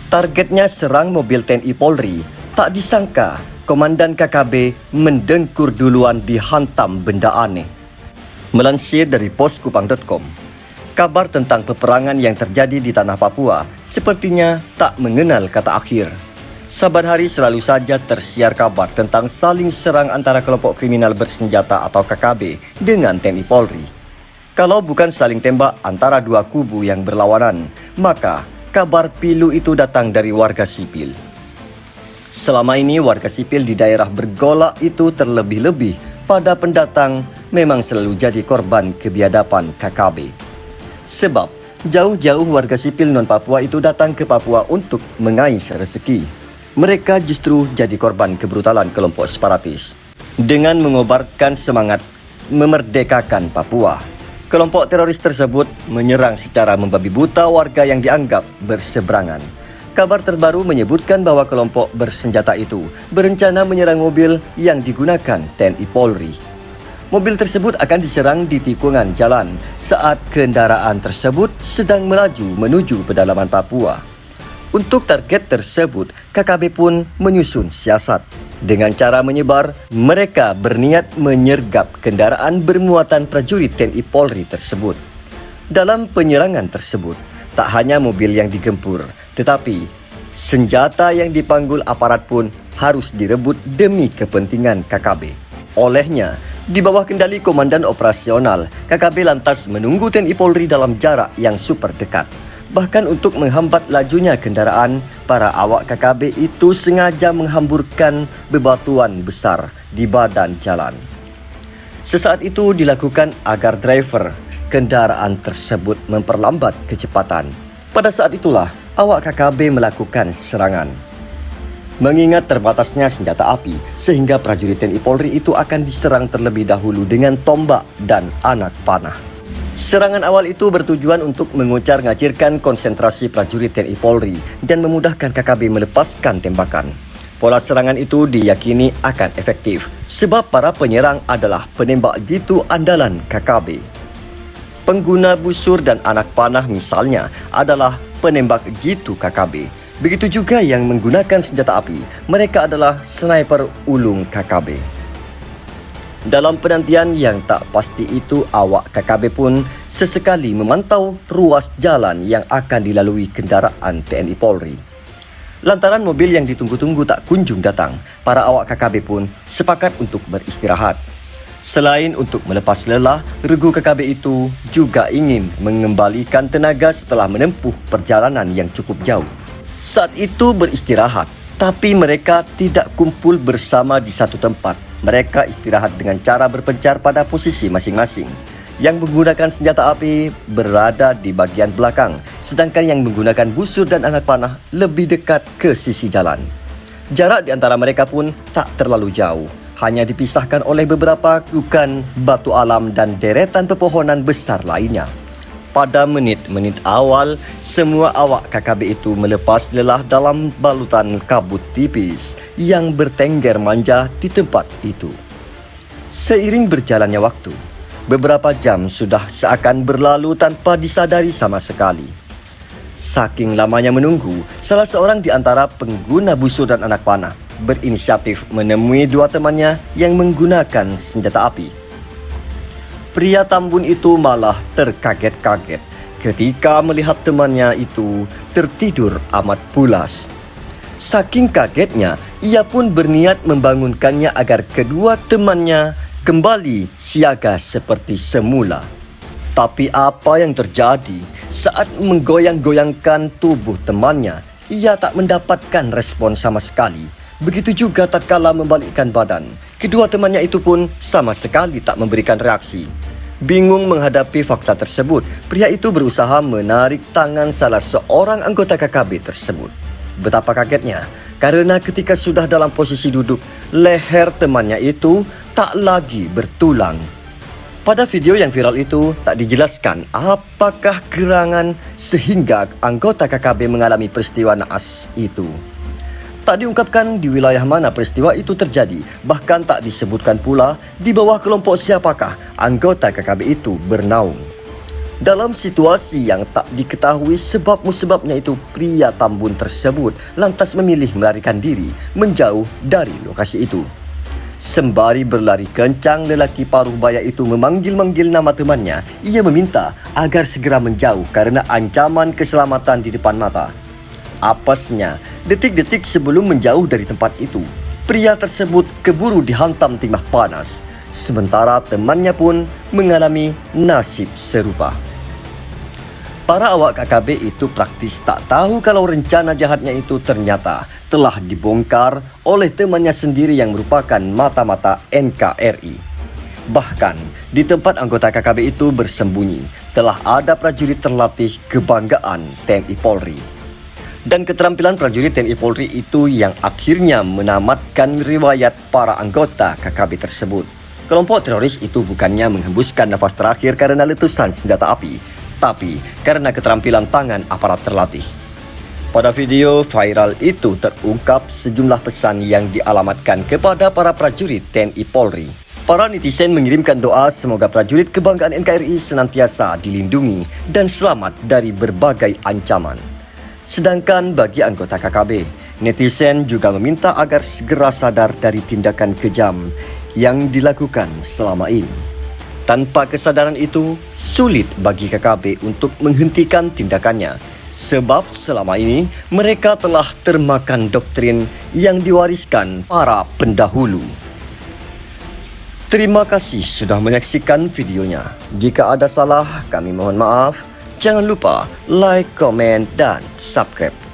Targetnya serang mobil TNI Polri. Tak disangka, Komandan KKB mendengkur duluan dihantam benda aneh. Melansir dari poskupang.com, kabar tentang peperangan yang terjadi di tanah Papua sepertinya tak mengenal kata akhir. Saban hari selalu saja tersiar kabar tentang saling serang antara kelompok kriminal bersenjata atau KKB dengan TNI Polri. Kalau bukan saling tembak antara dua kubu yang berlawanan, maka kabar pilu itu datang dari warga sipil. Selama ini warga sipil di daerah bergolak itu terlebih-lebih pada pendatang memang selalu jadi korban kebiadaban KKB. Sebab jauh-jauh warga sipil non-Papua itu datang ke Papua untuk mengais rezeki. Mereka justru jadi korban kebrutalan kelompok separatis. Dengan mengobarkan semangat memerdekakan Papua, kelompok teroris tersebut menyerang secara membabi buta warga yang dianggap berseberangan. Kabar terbaru menyebutkan bahwa kelompok bersenjata itu berencana menyerang mobil yang digunakan TNI Polri. Mobil tersebut akan diserang di tikungan jalan saat kendaraan tersebut sedang melaju menuju pedalaman Papua. Untuk target tersebut, KKB pun menyusun siasat. Dengan cara menyebar, mereka berniat menyergap kendaraan bermuatan prajurit TNI Polri tersebut. Dalam penyerangan tersebut, tak hanya mobil yang digempur, tetapi senjata yang dipanggul aparat pun harus direbut demi kepentingan KKB. Olehnya, di bawah kendali Komandan Operasional, KKB lantas menunggu TNI Polri dalam jarak yang super dekat. Bahkan untuk menghambat lajunya kendaraan, para awak KKB itu sengaja menghamburkan bebatuan besar di badan jalan. Sesaat itu dilakukan agar driver kendaraan tersebut memperlambat kecepatan. Pada saat itulah awak KKB melakukan serangan. Mengingat terbatasnya senjata api, sehingga prajurit TNI Polri itu akan diserang terlebih dahulu dengan tombak dan anak panah. Serangan awal itu bertujuan untuk mengucar-ngacirkan konsentrasi prajurit TNI Polri dan memudahkan KKB melepaskan tembakan. Pola serangan itu diyakini akan efektif, sebab para penyerang adalah penembak jitu andalan KKB. Pengguna busur dan anak panah misalnya adalah penembak jitu KKB. Begitu juga yang menggunakan senjata api, mereka adalah sniper ulung KKB. Dalam penantian yang tak pasti itu, awak KKB pun sesekali memantau ruas jalan yang akan dilalui kendaraan TNI Polri. Lantaran mobil yang ditunggu-tunggu tak kunjung datang, para awak KKB pun sepakat untuk beristirahat. Selain untuk melepas lelah, regu KKB itu juga ingin mengembalikan tenaga setelah menempuh perjalanan yang cukup jauh. Saat itu beristirahat, tapi mereka tidak kumpul bersama di satu tempat. Mereka istirahat dengan cara berpencar pada posisi masing-masing. Yang menggunakan senjata api berada di bagian belakang, sedangkan yang menggunakan busur dan anak panah lebih dekat ke sisi jalan. Jarak di antara mereka pun tak terlalu jauh, hanya dipisahkan oleh beberapa gundukan batu alam dan deretan pepohonan besar lainnya. Pada menit-menit awal, semua awak KKB itu melepas lelah dalam balutan kabut tipis yang bertengger manja di tempat itu. Seiring berjalannya waktu, beberapa jam sudah seakan berlalu tanpa disadari sama sekali. Saking lamanya menunggu, salah seorang di antara pengguna busur dan anak panah berinisiatif menemui dua temannya yang menggunakan senjata api. Pria Tambun itu malah terkaget-kaget ketika melihat temannya itu tertidur amat pulas. Saking kagetnya, ia pun berniat membangunkannya agar kedua temannya kembali siaga seperti semula. Tapi apa yang terjadi saat menggoyang-goyangkan tubuh temannya, ia tak mendapatkan respon sama sekali. Begitu juga tatkala membalikkan badan, kedua temannya itu pun sama sekali tak memberikan reaksi. Bingung menghadapi fakta tersebut, pria itu berusaha menarik tangan salah seorang anggota KKB tersebut. Betapa kagetnya, karena ketika sudah dalam posisi duduk, leher temannya itu tak lagi bertulang. Pada video yang viral itu, tak dijelaskan apakah gerangan sehingga anggota KKB mengalami peristiwa naas itu. Tak diungkapkan di wilayah mana peristiwa itu terjadi, bahkan tak disebutkan pula di bawah kelompok siapakah anggota KKB itu bernaung. Dalam situasi yang tak diketahui sebab musababnya itu, pria Tambun tersebut lantas memilih melarikan diri menjauh dari lokasi itu. Sembari berlari kencang, lelaki paruh baya itu memanggil-manggil nama temannya. Ia meminta agar segera menjauh kerana ancaman keselamatan di depan mata. Apasnya, detik-detik sebelum menjauh dari tempat itu, pria tersebut keburu dihantam timah panas. Sementara temannya pun mengalami nasib serupa. Para awak KKB itu praktis tak tahu kalau rencana jahatnya itu ternyata telah dibongkar oleh temannya sendiri yang merupakan mata-mata NKRI. Bahkan, di tempat anggota KKB itu bersembunyi, telah ada prajurit terlatih kebanggaan TNI Polri. Dan keterampilan prajurit TNI Polri itu yang akhirnya menamatkan riwayat para anggota KKB tersebut. Kelompok teroris itu bukannya menghembuskan nafas terakhir karena letusan senjata api, tapi karena keterampilan tangan aparat terlatih. Pada video viral itu terungkap sejumlah pesan yang dialamatkan kepada para prajurit TNI Polri. Para netizen mengirimkan doa semoga prajurit kebanggaan NKRI senantiasa dilindungi dan selamat dari berbagai ancaman. Sedangkan bagi anggota KKB, netizen juga meminta agar segera sadar dari tindakan kejam yang dilakukan selama ini. Tanpa kesadaran itu, sulit bagi KKB untuk menghentikan tindakannya. Sebab selama ini, mereka telah termakan doktrin yang diwariskan para pendahulu. Terima kasih sudah menyaksikan videonya. Jika ada salah, kami mohon maaf. Jangan lupa like, komen, dan subscribe.